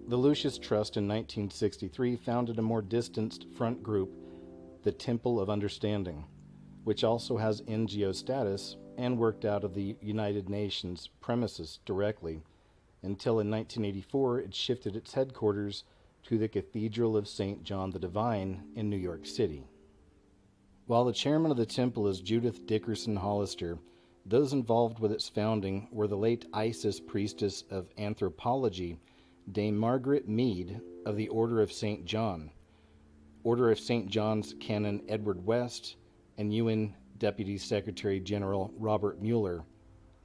The Lucius Trust in 1963 founded a more distanced front group, the Temple of Understanding, which also has NGO status and worked out of the United Nations premises directly, until in 1984 it shifted its headquarters to the Cathedral of St. John the Divine in New York City. While the chairman of the temple is Judith Dickerson Hollister, those involved with its founding were the late Isis priestess of anthropology, Dame Margaret Mead of the Order of St. John, Order of St. John's Canon Edward West, and UN Deputy Secretary General Robert Mueller.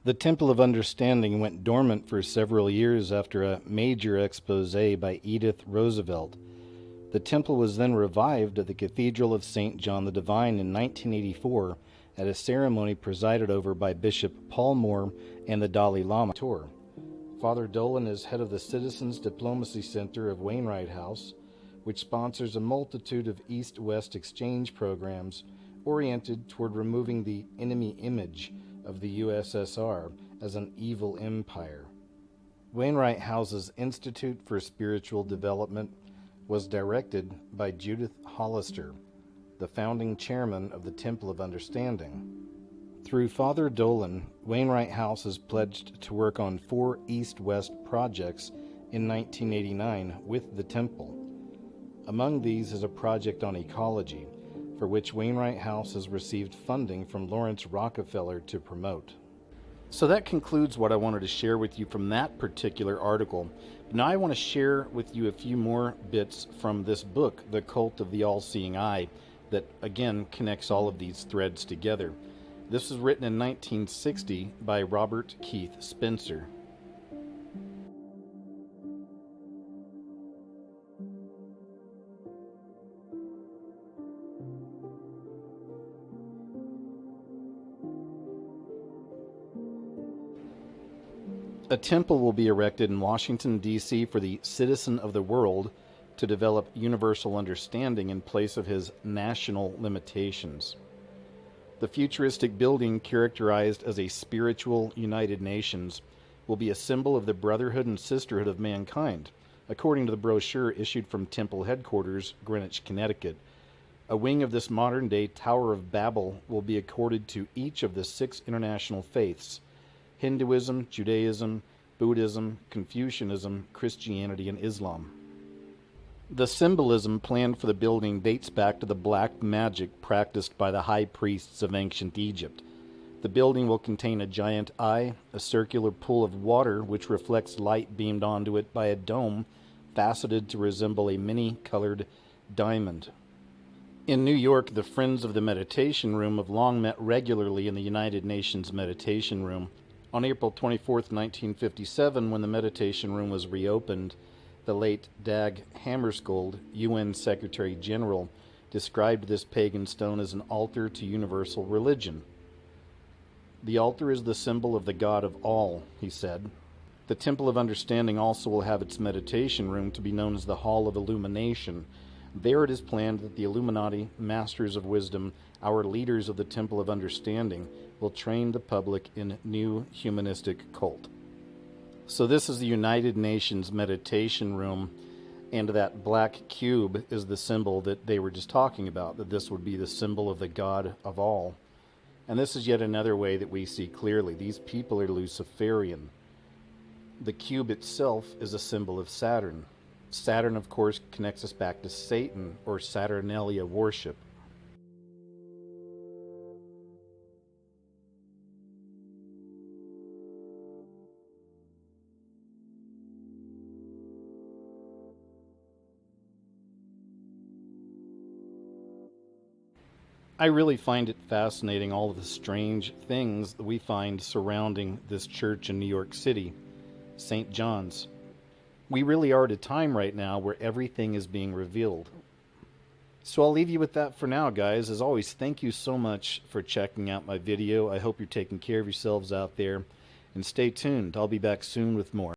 The Temple of Understanding went dormant for several years after a major expose by Edith Roosevelt. The temple was then revived at the Cathedral of St. John the Divine in 1984 at a ceremony presided over by Bishop Paul Moore and the Dalai Lama. Father Dolan is head of the Citizens Diplomacy Center of Wainwright House, which sponsors a multitude of East-West exchange programs oriented toward removing the enemy image of the USSR as an evil empire. Wainwright House's Institute for Spiritual Development was directed by Judith Hollister, the founding chairman of the Temple of Understanding. Through Father Dolan, Wainwright House has pledged to work on 4 East-West projects in 1989 with the temple. Among these is a project on ecology, for which Wainwright House has received funding from Lawrence Rockefeller to promote. So that concludes what I wanted to share with you from that particular article. Now I want to share with you a few more bits from this book, The Cult of the All-Seeing Eye, that again connects all of these threads together. This was written in 1960 by Robert Keith Spencer. A temple will be erected in Washington, D.C. for the citizen of the world to develop universal understanding in place of his national limitations. The futuristic building, characterized as a spiritual United Nations, will be a symbol of the brotherhood and sisterhood of mankind, according to the brochure issued from Temple Headquarters, Greenwich, Connecticut. A wing of this modern-day Tower of Babel will be accorded to each of the 6 international faiths: Hinduism, Judaism, Buddhism, Confucianism, Christianity, and Islam. The symbolism planned for the building dates back to the black magic practiced by the high priests of ancient Egypt. The building will contain a giant eye, a circular pool of water which reflects light beamed onto it by a dome faceted to resemble a many-colored diamond. In New York, the Friends of the Meditation Room have long met regularly in the United Nations Meditation Room. On April 24, 1957, when the Meditation Room was reopened, the late Dag Hammarskjöld, UN Secretary General, described this pagan stone as an altar to universal religion. The altar is the symbol of the God of all, he said. The Temple of Understanding also will have its meditation room to be known as the Hall of Illumination. There it is planned that the Illuminati, Masters of Wisdom, our leaders of the Temple of Understanding, will train the public in new humanistic cult. So this is the United Nations Meditation Room, and that black cube is the symbol that they were just talking about, that this would be the symbol of the God of all. And this is yet another way that we see clearly. These people are Luciferian. The cube itself is a symbol of Saturn. Saturn, of course, connects us back to Satan, or Saturnalia worship. I really find it fascinating, all of the strange things that we find surrounding this church in New York City, St. John's. We really are at a time right now where everything is being revealed. So I'll leave you with that for now, guys. As always, thank you so much for checking out my video. I hope you're taking care of yourselves out there, and stay tuned. I'll be back soon with more.